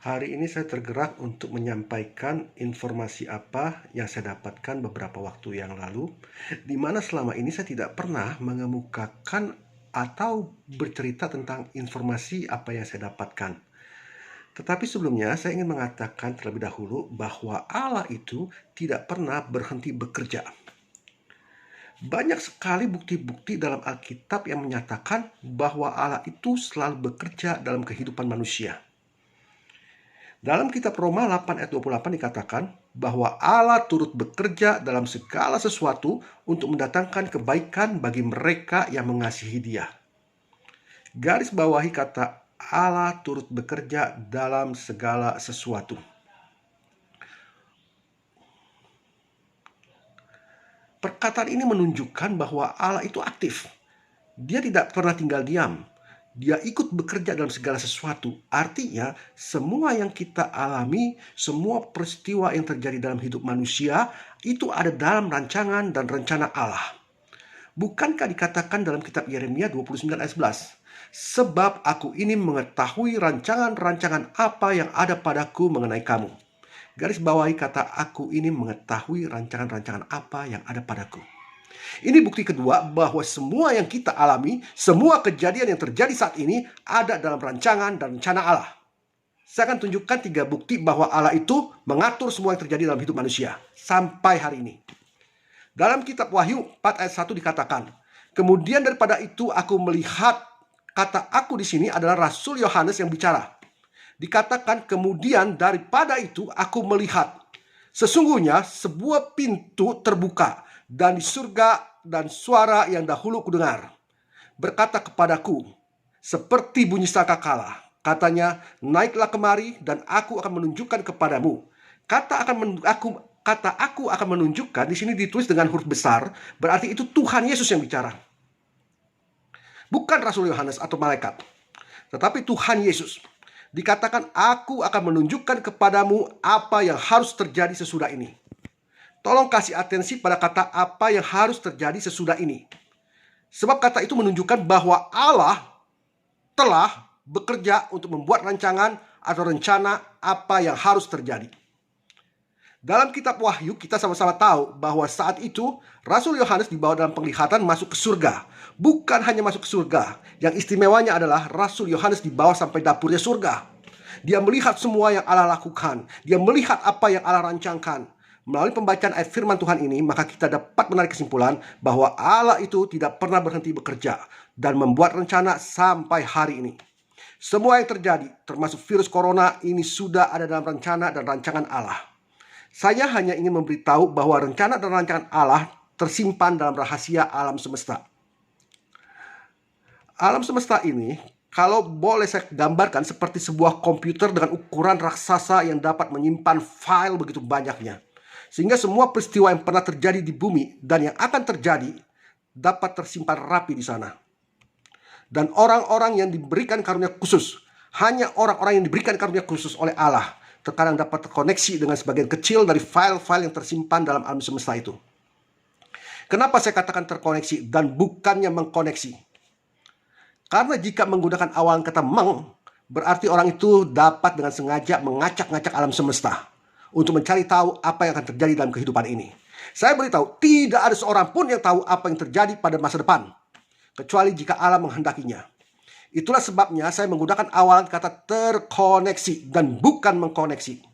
Hari ini saya tergerak untuk menyampaikan informasi apa yang saya dapatkan beberapa waktu yang lalu, di mana selama ini saya tidak pernah mengemukakan atau bercerita tentang informasi apa yang saya dapatkan. Tetapi sebelumnya saya ingin mengatakan terlebih dahulu bahwa Allah itu tidak pernah berhenti bekerja. Banyak sekali bukti-bukti dalam Alkitab yang menyatakan bahwa Allah itu selalu bekerja dalam kehidupan manusia. Dalam kitab Roma 8 ayat 28 dikatakan bahwa Allah turut bekerja dalam segala sesuatu untuk mendatangkan kebaikan bagi mereka yang mengasihi Dia. Garis bawahi kata Allah turut bekerja dalam segala sesuatu. Perkataan ini menunjukkan bahwa Allah itu aktif. Dia tidak pernah tinggal diam. Dia ikut bekerja dalam segala sesuatu. Artinya, semua yang kita alami, semua peristiwa yang terjadi dalam hidup manusia, itu ada dalam rancangan dan rencana Allah. Bukankah dikatakan dalam kitab Yeremia 29 ayat 11? Sebab aku ini mengetahui rancangan-rancangan apa yang ada padaku mengenai kamu. Garis bawahi kata aku ini mengetahui rancangan-rancangan apa yang ada padaku. Ini bukti kedua bahwa semua yang kita alami, semua kejadian yang terjadi saat ini ada dalam rancangan dan rencana Allah. Saya akan tunjukkan 3 bukti bahwa Allah itu mengatur semua yang terjadi dalam hidup manusia sampai hari ini. Dalam kitab Wahyu 4 ayat 1 dikatakan, kemudian daripada itu aku melihat, kata aku di sini adalah Rasul Yohanes yang bicara. Dikatakan kemudian daripada itu aku melihat, sesungguhnya sebuah pintu terbuka dan di surga, dan suara yang dahulu kudengar berkata kepadaku seperti bunyi sangkakala. Katanya, naiklah kemari dan aku akan menunjukkan kepadamu. Kata aku akan menunjukkan di sini ditulis dengan huruf besar, berarti itu Tuhan Yesus yang bicara. Bukan Rasul Yohanes atau malaikat, tetapi Tuhan Yesus. Dikatakan aku akan menunjukkan kepadamu apa yang harus terjadi sesudah ini. Tolong kasih atensi pada kata apa yang harus terjadi sesudah ini. Sebab kata itu menunjukkan bahwa Allah telah bekerja untuk membuat rancangan atau rencana apa yang harus terjadi. Dalam kitab Wahyu kita sama-sama tahu bahwa saat itu Rasul Yohanes dibawa dalam penglihatan masuk ke surga. Bukan hanya masuk ke surga. Yang istimewanya adalah Rasul Yohanes dibawa sampai dapurnya surga. Dia melihat semua yang Allah lakukan. Dia melihat apa yang Allah rancangkan. Melalui pembacaan ayat firman Tuhan ini, maka kita dapat menarik kesimpulan bahwa Allah itu tidak pernah berhenti bekerja dan membuat rencana sampai hari ini. Semua yang terjadi, termasuk virus corona ini sudah ada dalam rencana dan rancangan Allah. Saya hanya ingin memberitahu bahwa rencana dan rancangan Allah tersimpan dalam rahasia alam semesta. Alam semesta ini, kalau boleh saya gambarkan seperti sebuah komputer dengan ukuran raksasa yang dapat menyimpan file begitu banyaknya. Sehingga semua peristiwa yang pernah terjadi di bumi dan yang akan terjadi dapat tersimpan rapi di sana. Dan orang-orang yang diberikan karunia khusus, hanya orang-orang yang diberikan karunia khusus oleh Allah, terkadang dapat terkoneksi dengan sebagian kecil dari file-file yang tersimpan dalam alam semesta itu. Kenapa saya katakan terkoneksi dan bukannya mengkoneksi? Karena jika menggunakan awalan kata meng, berarti orang itu dapat dengan sengaja mengacak-ngacak alam semesta untuk mencari tahu apa yang akan terjadi dalam kehidupan ini. Saya beritahu, tidak ada seorang pun yang tahu apa yang terjadi pada masa depan, kecuali jika Allah menghendakinya. Itulah sebabnya saya menggunakan awalan kata terkoneksi dan bukan mengkoneksi.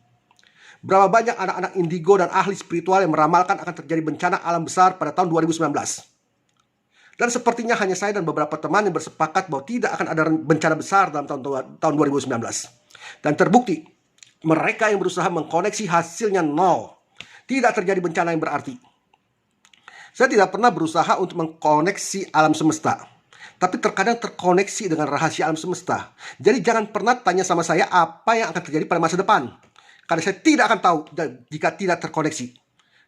Berapa banyak anak-anak indigo dan ahli spiritual yang meramalkan akan terjadi bencana alam besar pada tahun 2019. Dan sepertinya hanya saya dan beberapa teman yang bersepakat bahwa tidak akan ada bencana besar dalam tahun 2019. Dan terbukti, mereka yang berusaha mengkoneksi hasilnya nol. Tidak terjadi bencana yang berarti. Saya tidak pernah berusaha untuk mengkoneksi alam semesta, tapi terkadang terkoneksi dengan rahasia alam semesta. Jadi jangan pernah tanya sama saya apa yang akan terjadi pada masa depan, karena saya tidak akan tahu jika tidak terkoneksi.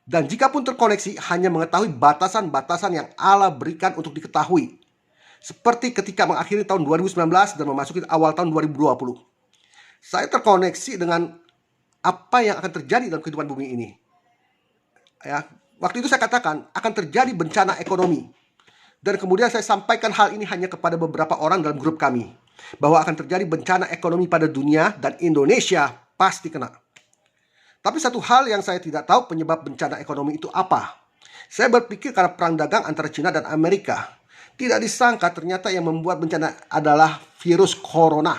Dan jika pun terkoneksi, hanya mengetahui batasan-batasan yang Allah berikan untuk diketahui. Seperti ketika mengakhiri tahun 2019 dan memasuki awal tahun 2020. Saya terkoneksi dengan apa yang akan terjadi dalam kehidupan bumi ini. Ya, waktu itu saya katakan akan terjadi bencana ekonomi. Dan kemudian saya sampaikan hal ini hanya kepada beberapa orang dalam grup kami. bahwa akan terjadi bencana ekonomi pada dunia dan Indonesia pasti kena. Tapi satu hal yang saya tidak tahu penyebab bencana ekonomi itu apa. Saya berpikir karena perang dagang antara China dan Amerika. Tidak disangka ternyata yang membuat bencana adalah virus corona.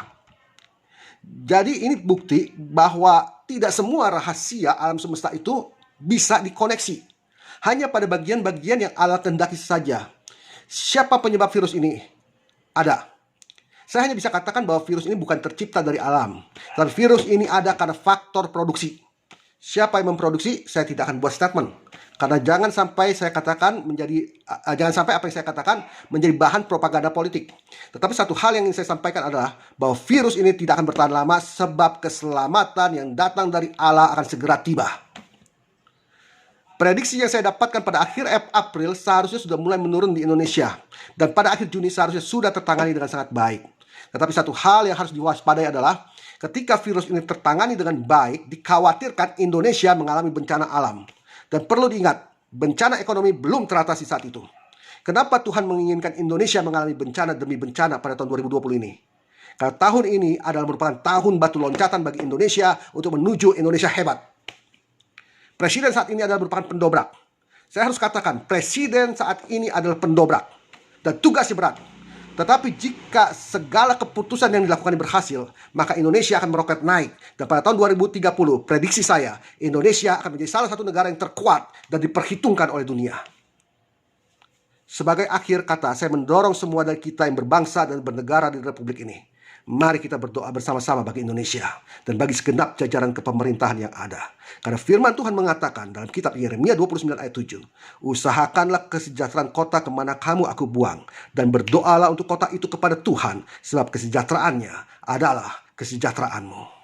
Jadi ini bukti bahwa tidak semua rahasia alam semesta itu bisa dikoneksi. Hanya pada bagian-bagian yang Allah kehendaki saja. Siapa penyebab virus ini? Ada. Saya hanya bisa katakan bahwa virus ini bukan tercipta dari alam. Dan virus ini ada karena faktor produksi. Siapa yang memproduksi? Saya tidak akan buat statement. Karena jangan sampai jangan sampai apa yang saya katakan menjadi bahan propaganda politik. Tetapi satu hal yang ingin saya sampaikan adalah bahwa virus ini tidak akan bertahan lama sebab keselamatan yang datang dari Allah akan segera tiba. Prediksi yang saya dapatkan pada akhir April seharusnya sudah mulai menurun di Indonesia. Dan pada akhir Juni seharusnya sudah tertangani dengan sangat baik. Tetapi satu hal yang harus diwaspadai adalah ketika virus ini tertangani dengan baik, dikhawatirkan Indonesia mengalami bencana alam. Dan perlu diingat, bencana ekonomi belum teratasi saat itu. Kenapa Tuhan menginginkan Indonesia mengalami bencana demi bencana pada tahun 2020 ini? Karena tahun ini adalah merupakan tahun batu loncatan bagi Indonesia untuk menuju Indonesia hebat. Presiden saat ini adalah merupakan pendobrak. Saya harus katakan, presiden saat ini adalah pendobrak. Dan tugasnya berat. Tetapi jika segala keputusan yang dilakukan berhasil, maka Indonesia akan meroket naik. Dan pada tahun 2030, prediksi saya, Indonesia akan menjadi salah satu negara yang terkuat dan diperhitungkan oleh dunia. Sebagai akhir kata, saya mendorong semua dari kita yang berbangsa dan bernegara di Republik ini. Mari kita berdoa bersama-sama bagi Indonesia dan bagi segenap jajaran kepemerintahan yang ada. Karena firman Tuhan mengatakan dalam kitab Yeremia 29 ayat 7, usahakanlah kesejahteraan kota kemana kamu aku buang, dan berdoalah untuk kota itu kepada Tuhan, sebab kesejahteraannya adalah kesejahteraanmu.